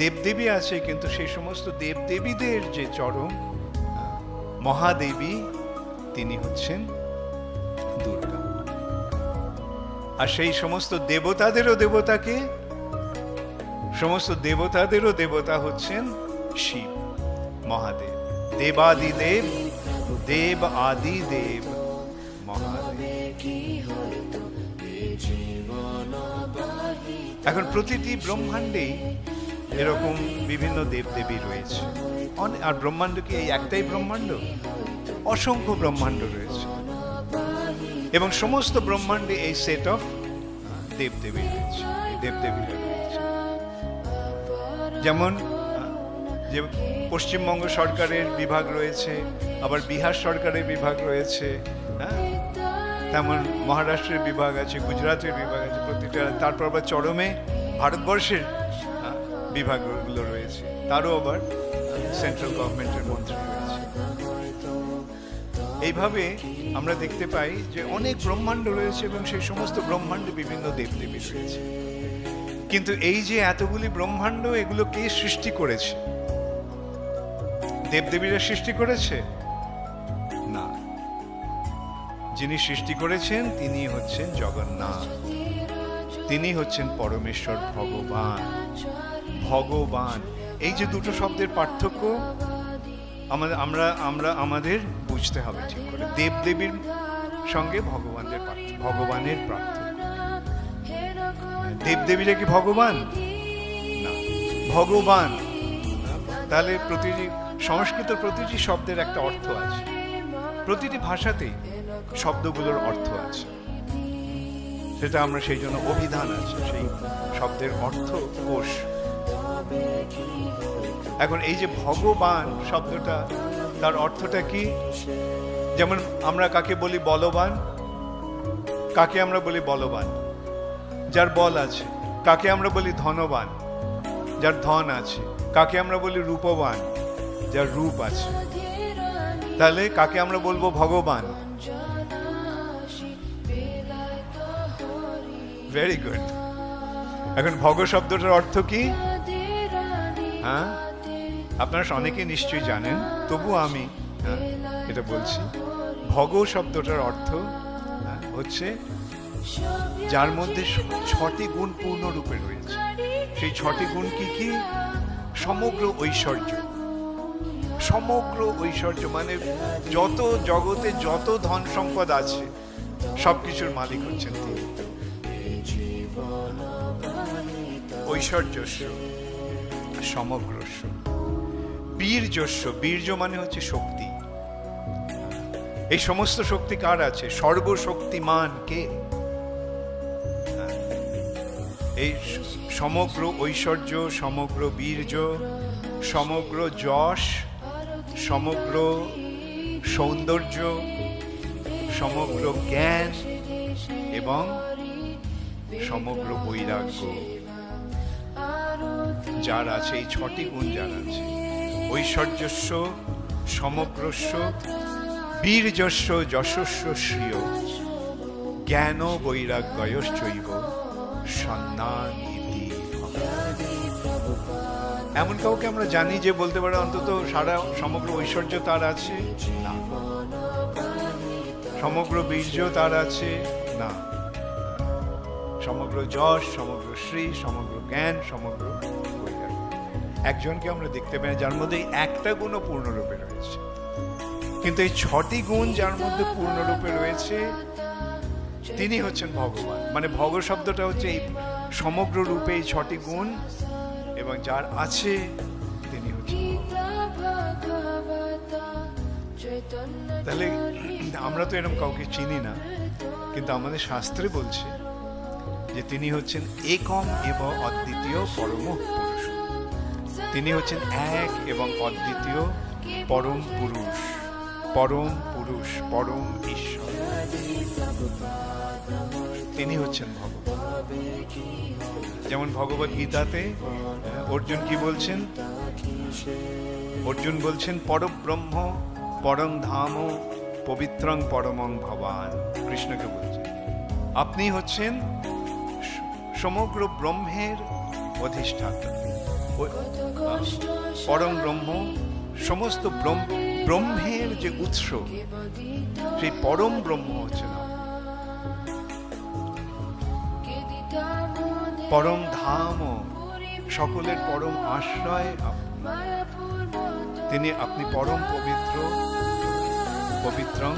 দেবদেবী আছে, কিন্তু সেই সমস্ত দেবদেবীদের যে চরম মহাদেবী তিনি হচ্ছেন দুর্গা। আর সেই সমস্ত দেবতাদেরও দেবতাকে, সমস্ত দেবতাদেরও দেবতা হচ্ছেন শিব মহাদেব। দেবাদিদেব, দেব আদি দেব মহাদেব। এখন প্রতিটি ব্রহ্মাণ্ডেই এরকম বিভিন্ন দেবদেবী রয়েছে। আর ব্রহ্মাণ্ড কি এই একটাই ব্রহ্মাণ্ড? অসংখ্য ব্রহ্মাণ্ড রয়েছে, এবং সমস্ত ব্রহ্মাণ্ডে এই সেট অফ দেবদেবী রয়েছে, দেবদেবীরা রয়েছে। যেমন যে পশ্চিমবঙ্গ সরকারের বিভাগ রয়েছে, আবার বিহার সরকারের বিভাগ রয়েছে, তেমন মহারাষ্ট্রের বিভাগ আছে, গুজরাটের বিভাগ আছে, প্রতিটা। তারপর আবার চরমে ভারতবর্ষের বিভাগগুলো রয়েছে, তারও আবার সেন্ট্রাল গভর্নমেন্টের মন্ত্রী রয়েছে। এইভাবে আমরা দেখতে পাই যে অনেক ব্রহ্মাণ্ড রয়েছে, এবং সেই সমস্ত ব্রহ্মাণ্ডে বিভিন্ন দেবদেবী রয়েছে। কিন্তু এই যে এতগুলি ব্রহ্মাণ্ড, এগুলো কে সৃষ্টি করেছে? দেবদেবীরা সৃষ্টি করেছে? না, যিনি সৃষ্টি করেছেন তিনি হচ্ছেন জগন্নাথ, তিনি হচ্ছেন পরমেশ্বর ভগবান। ভগবান, এই যে দুটো শব্দের পার্থক্য আমাদের বুঝতে হবে ঠিক করে। দেবদেবীর সঙ্গে ভগবানের পার্থক্য। দেবদেবীরা কি ভগবান? না, ভগবান। তাহলে প্রতিটি সংস্কৃত প্রতিটি শব্দের একটা অর্থ আছে, প্রতিটি ভাষাতেই শব্দগুলোর অর্থ আছে, সেটা আমরা সেই জন্য অভিধান আছে, সেই শব্দের অর্থ কোষ। এখন এই যে ভগবান শব্দটা, তার অর্থটা কি? যেমন আমরা কাকে বলি বলবান? কাকে আমরা বলি বলবান? যার বল আছে। কাকে আমরা বলি ধনবান? যার ধন আছে। কাকে আমরা বলি রূপবান? যার রূপ আছে। তাহলে কাকে আমরা বলবো ভগবান? Very good. এখন ভগ শব্দটার অর্থ কি? হ্যাঁ, আপনারা অনেকে নিশ্চয়ই জানেন, তবু আমি এটা বলছি। ভগ শব্দটার অর্থ হচ্ছে যার মধ্যে 6টি গুণ পূর্ণরূপে রয়েছে। সেই 6টি গুণ কি কি? সমগ্র ঐশ্বর্য। সমগ্র ঐশ্বর্য মানে যত জগতে যত ধন সম্পদ আছে সবকিছুর মালিক হচ্ছেন তিনি। ঐশ্বর্যস্য, সমগ্রস্য। বীর্যস্য, বীর্য মানে হচ্ছে শক্তি। এই সমস্ত শক্তি কার আছে? সর্বশক্তিমান কে? এই সমগ্র ঐশ্বর্য, সমগ্র বীর্য, সমগ্র যশ, সমগ্র সৌন্দর্য, সমগ্র জ্ঞান এবং সমগ্র বৈরাগ্য যার আছে, এই 6টি গুণ যার আছে, ঐশ্বর্যস্য, সমগ্রস্য, বীর্যস্য, যশস্য, শ্রিয়, জ্ঞান বৈরাগ্যয়শ্চৈব সন্ন্যানীতি। এমন কাউকে আমরা জানি যে বলতে পারে অন্তত সারা সমগ্র ঐশ্বর্য তার আছে? না। সমগ্র বীর্য তার আছে? না। সমগ্র যশ, সমগ্র শ্রী, সমগ্র জ্ঞান, সমগ্র বৈরাগ্য। একজনকে আমরা দেখতে পাই যার মধ্যে একটা গুণও পূর্ণরূপে রয়েছে, কিন্তু এই 6টি গুণ যার মধ্যে পূর্ণরূপে রয়েছে তিনি হচ্ছেন ভগবান। মানে ভগ শব্দটা হচ্ছে এই সমগ্র রূপে এই 6টি গুণ, এবং যার আছে তিনি হচ্ছেন তাহলে আমরা তো এরকম কাউকে চিনি না, কিন্তু আমাদের শাস্ত্রে বলছে যে তিনি হচ্ছেন একম এবং অদ্বিতীয় পরম পুরুষ। তিনি হচ্ছেন এক এবং অদ্বিতীয় পরম পুরুষ, পরম পুরুষ, পরম ঈশ্বর। তিনি হচ্ছেন ভগবান। যেমন ভগবত গীতাতে অর্জুন কি বলছেন? অর্জুন বলছেন পরব্রহ্ম পরং ধাম পবিত্রং পরমং ভবান। কৃষ্ণকে বলছেন আপনি হচ্ছেন সমগ্র ব্রহ্মের অধিষ্ঠাতা, পরম ব্রহ্ম, সমস্ত ব্রহ্মের যে উৎস, সেই পরম ব্রহ্ম হচ্ছে না। পরম ধাম, সকলের পরম আশ্রয় তিনি। আপনি পরম পবিত্র, পবিত্রং